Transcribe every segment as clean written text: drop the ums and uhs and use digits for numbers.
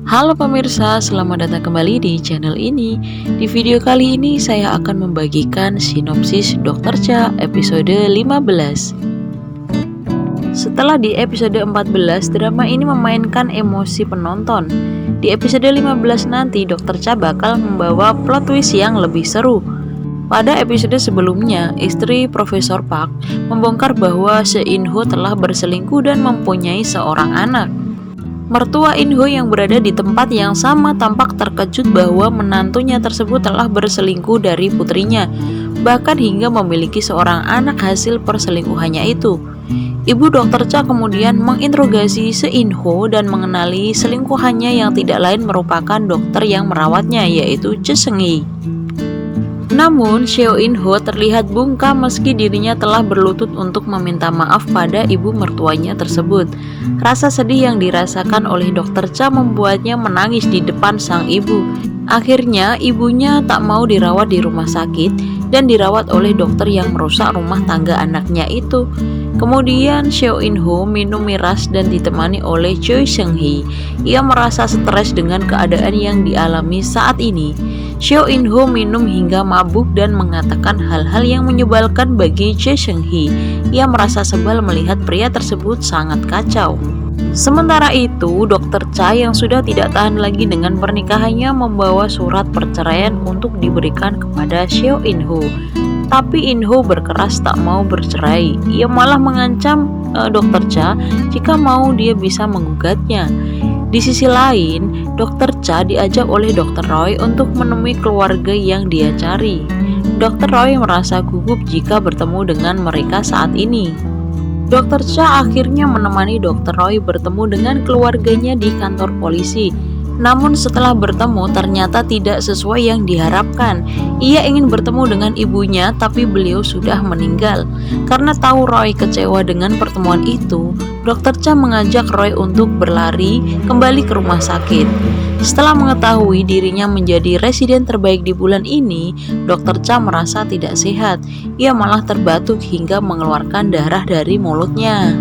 Halo pemirsa, selamat datang kembali di channel ini. Di video kali ini saya akan membagikan sinopsis Dokter Cha episode 15. Setelah di episode 14, drama ini memainkan emosi penonton. Di episode 15 nanti Dokter Cha bakal membawa plot twist yang lebih seru. Pada episode sebelumnya, istri Profesor Park membongkar bahwa Se-in-ho telah berselingkuh dan mempunyai seorang anak. Mertua In-ho yang berada di tempat yang sama tampak terkejut bahwa menantunya tersebut telah berselingkuh dari putrinya, bahkan hingga memiliki seorang anak hasil perselingkuhannya itu. Ibu Dokter Cha kemudian menginterogasi Se-in-ho dan mengenali selingkuhannya yang tidak lain merupakan dokter yang merawatnya, yaitu Choi Seung-hee. Namun, Seo-in-ho terlihat bungkam meski dirinya telah berlutut untuk meminta maaf pada ibu mertuanya tersebut. Rasa sedih yang dirasakan oleh Dokter Cha membuatnya menangis di depan sang ibu. Akhirnya, ibunya tak mau dirawat di rumah sakit dan dirawat oleh dokter yang merusak rumah tangga anaknya itu. Kemudian Seo-in-ho minum miras dan ditemani oleh Choi Seung-hee. Ia merasa stres dengan keadaan yang dialami saat ini. Seo-in-ho minum hingga mabuk dan mengatakan hal-hal yang menyebalkan bagi Choi Seung-hee. Ia merasa sebal melihat pria tersebut sangat kacau. Sementara itu, Dokter Cha yang sudah tidak tahan lagi dengan pernikahannya membawa surat perceraian untuk diberikan kepada Seo-in-ho. Tapi In-ho berkeras tak mau bercerai. Ia malah mengancam Dokter Cha jika mau dia bisa menggugatnya. Di sisi lain, Dokter Cha diajak oleh Dokter Roy untuk menemui keluarga yang dia cari. Dokter Roy merasa gugup jika bertemu dengan mereka saat ini. Dokter Cha akhirnya menemani Dokter Roy bertemu dengan keluarganya di kantor polisi. Namun setelah bertemu ternyata tidak sesuai yang diharapkan. Ia ingin bertemu dengan ibunya tapi beliau sudah meninggal. Karena tahu Roy kecewa dengan pertemuan itu, Dokter Cha mengajak Roy untuk berlari kembali ke rumah sakit. Setelah mengetahui dirinya menjadi residen terbaik di bulan ini, Dokter Cha merasa tidak sehat. Ia malah terbatuk hingga mengeluarkan darah dari mulutnya.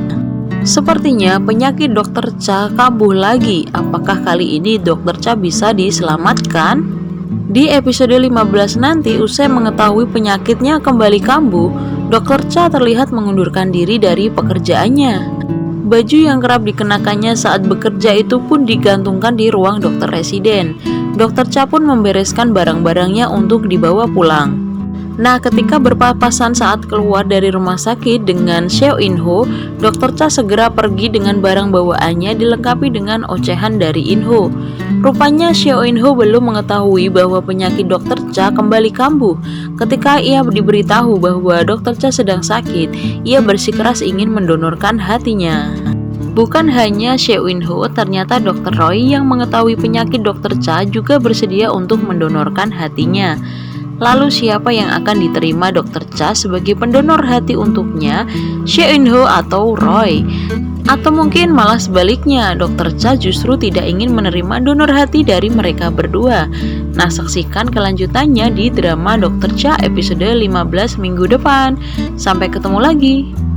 Sepertinya penyakit Dokter Cha kambuh lagi. Apakah kali ini Dokter Cha bisa diselamatkan? Di episode 15 nanti, usai mengetahui penyakitnya kembali kambuh, Dokter Cha terlihat mengundurkan diri dari pekerjaannya. Baju yang kerap dikenakannya saat bekerja itu pun digantungkan di ruang dokter residen. Dokter Cha pun membereskan barang-barangnya untuk dibawa pulang. Nah, ketika berpapasan saat keluar dari rumah sakit dengan Seo-in-ho, Dokter Cha segera pergi dengan barang bawaannya dilengkapi dengan ocehan dari In-ho. Rupanya Seo-in-ho belum mengetahui bahwa penyakit Dokter Cha kembali kambuh. Ketika ia diberitahu bahwa Dokter Cha sedang sakit, ia bersikeras ingin mendonorkan hatinya. Bukan hanya Seo-in-ho, ternyata Dokter Roy yang mengetahui penyakit Dokter Cha juga bersedia untuk mendonorkan hatinya. Lalu siapa yang akan diterima Dokter Cha sebagai pendonor hati untuknya, Seo-in-ho atau Roy? Atau mungkin malah sebaliknya, Dokter Cha justru tidak ingin menerima donor hati dari mereka berdua. Nah, saksikan kelanjutannya di drama Dokter Cha episode 15 minggu depan. Sampai ketemu lagi.